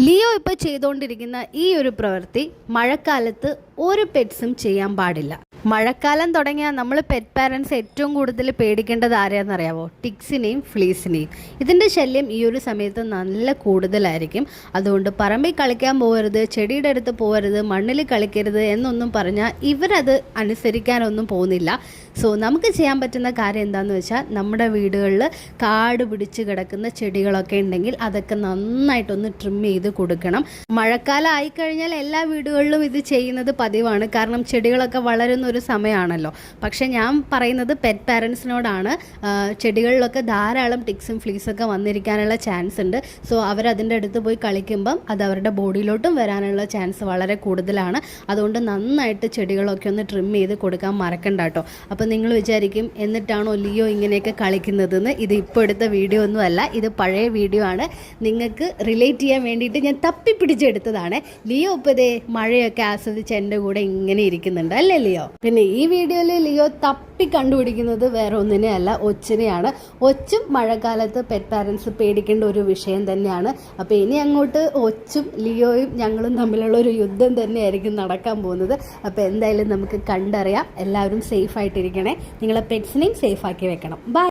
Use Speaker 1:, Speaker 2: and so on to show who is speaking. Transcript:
Speaker 1: Leo ഇപ്പോൾ ചെയ്തുകൊണ്ടിരിക്കുന്ന ഈ ഒരു പ്രവൃത്തി മഴക്കാലത്ത് ഒരു പെറ്റ്സും ചെയ്യാൻ പാടില്ല. മഴക്കാലം തുടങ്ങിയാൽ നമ്മൾ പെറ്റ് പാരൻസ് ഏറ്റവും കൂടുതൽ പേടിക്കേണ്ടത് ആരെയാണെന്നറിയാവോ? ടിക്സിനെയും ഫ്ലീസിനെയും. ഇതിൻ്റെ ശല്യം ഈ ഒരു സമയത്ത് നല്ല കൂടുതലായിരിക്കും. അതുകൊണ്ട് പറമ്പിൽ കളിക്കാൻ പോകരുത്, ചെടിയുടെ അടുത്ത് പോകരുത്, മണ്ണിൽ കളിക്കരുത് എന്നൊന്നും പറഞ്ഞാൽ ഇവരത് അനുസരിക്കാനൊന്നും പോകുന്നില്ല. സോ നമുക്ക് ചെയ്യാൻ പറ്റുന്ന കാര്യം എന്താണെന്ന് വെച്ചാൽ, നമ്മുടെ വീടുകളിൽ കാട് പിടിച്ച് കിടക്കുന്ന ചെടികളൊക്കെ ഉണ്ടെങ്കിൽ അതൊക്കെ നന്നായിട്ടൊന്ന് ട്രിം ചെയ്ത് കൊടുക്കണം. മഴക്കാലം ആയിക്കഴിഞ്ഞാൽ എല്ലാ വീടുകളിലും ഇത് ചെയ്യുന്നത് പതിവാണ്, കാരണം ചെടികളൊക്കെ വളരുന്ന ഒരു സമയമാണല്ലോ. പക്ഷെ ഞാൻ പറയുന്നത് പെറ്റ് പാരൻസിനോടാണ്. ചെടികളിലൊക്കെ ധാരാളം ടിക്സും ഫ്ലീസൊക്കെ വന്നിരിക്കാനുള്ള ചാൻസ് ഉണ്ട്. സോ അവരതിൻ്റെ അടുത്ത് പോയി കളിക്കുമ്പം അത് അവരുടെ ബോഡിയിലോട്ടും വരാനുള്ള ചാൻസ് വളരെ കൂടുതലാണ്. അതുകൊണ്ട് നന്നായിട്ട് ചെടികളൊക്കെ ഒന്ന് ട്രിം ചെയ്ത് കൊടുക്കാൻ മറക്കണ്ട കേട്ടോ. അപ്പോൾ നിങ്ങൾ വിചാരിക്കും, എന്നിട്ടാണോ ലിയോ ഇങ്ങനെയൊക്കെ കളിക്കുന്നതെന്ന്. ഇത് ഇപ്പോൾ എടുത്ത വീഡിയോ ഒന്നും അല്ല, ഇത് പഴയ വീഡിയോ ആണ്. നിങ്ങൾക്ക് റിലേറ്റ് ചെയ്യാൻ വേണ്ടിയിട്ട് ഞാൻ തപ്പിപ്പിടിച്ചെടുത്തതാണ്. ലിയോ ഇപ്പോൾ ഇതേ മഴയൊക്കെ ആസ്വദിച്ച് എൻ്റെ കൂടെ ഇങ്ങനെ ഇരിക്കുന്നുണ്ട്, അല്ലേ ലിയോ? പിന്നെ ഈ വീഡിയോയിൽ ലിയോ തപ്പി കണ്ടുപിടിക്കുന്നത് വേറെ ഒന്നിനെ അല്ല, ഒച്ചിനെയാണ്. ഒച്ചും മഴക്കാലത്ത് പെറ്റ് പാരൻസ് പേടിക്കേണ്ട ഒരു വിഷയം തന്നെയാണ്. അപ്പോൾ ഇനി അങ്ങോട്ട് ഒച്ചും ലിയോയും ഞങ്ങളും തമ്മിലുള്ള ഒരു യുദ്ധം തന്നെയായിരിക്കും നടക്കാൻ പോകുന്നത്. അപ്പോൾ എന്തായാലും നമുക്ക് കണ്ടറിയാം. എല്ലാവരും സേഫ് ആയിട്ടിരിക്കണേ. നിങ്ങളെ പെറ്റ്സിനെയും സേഫ് ആക്കി വെക്കണം. ബൈ.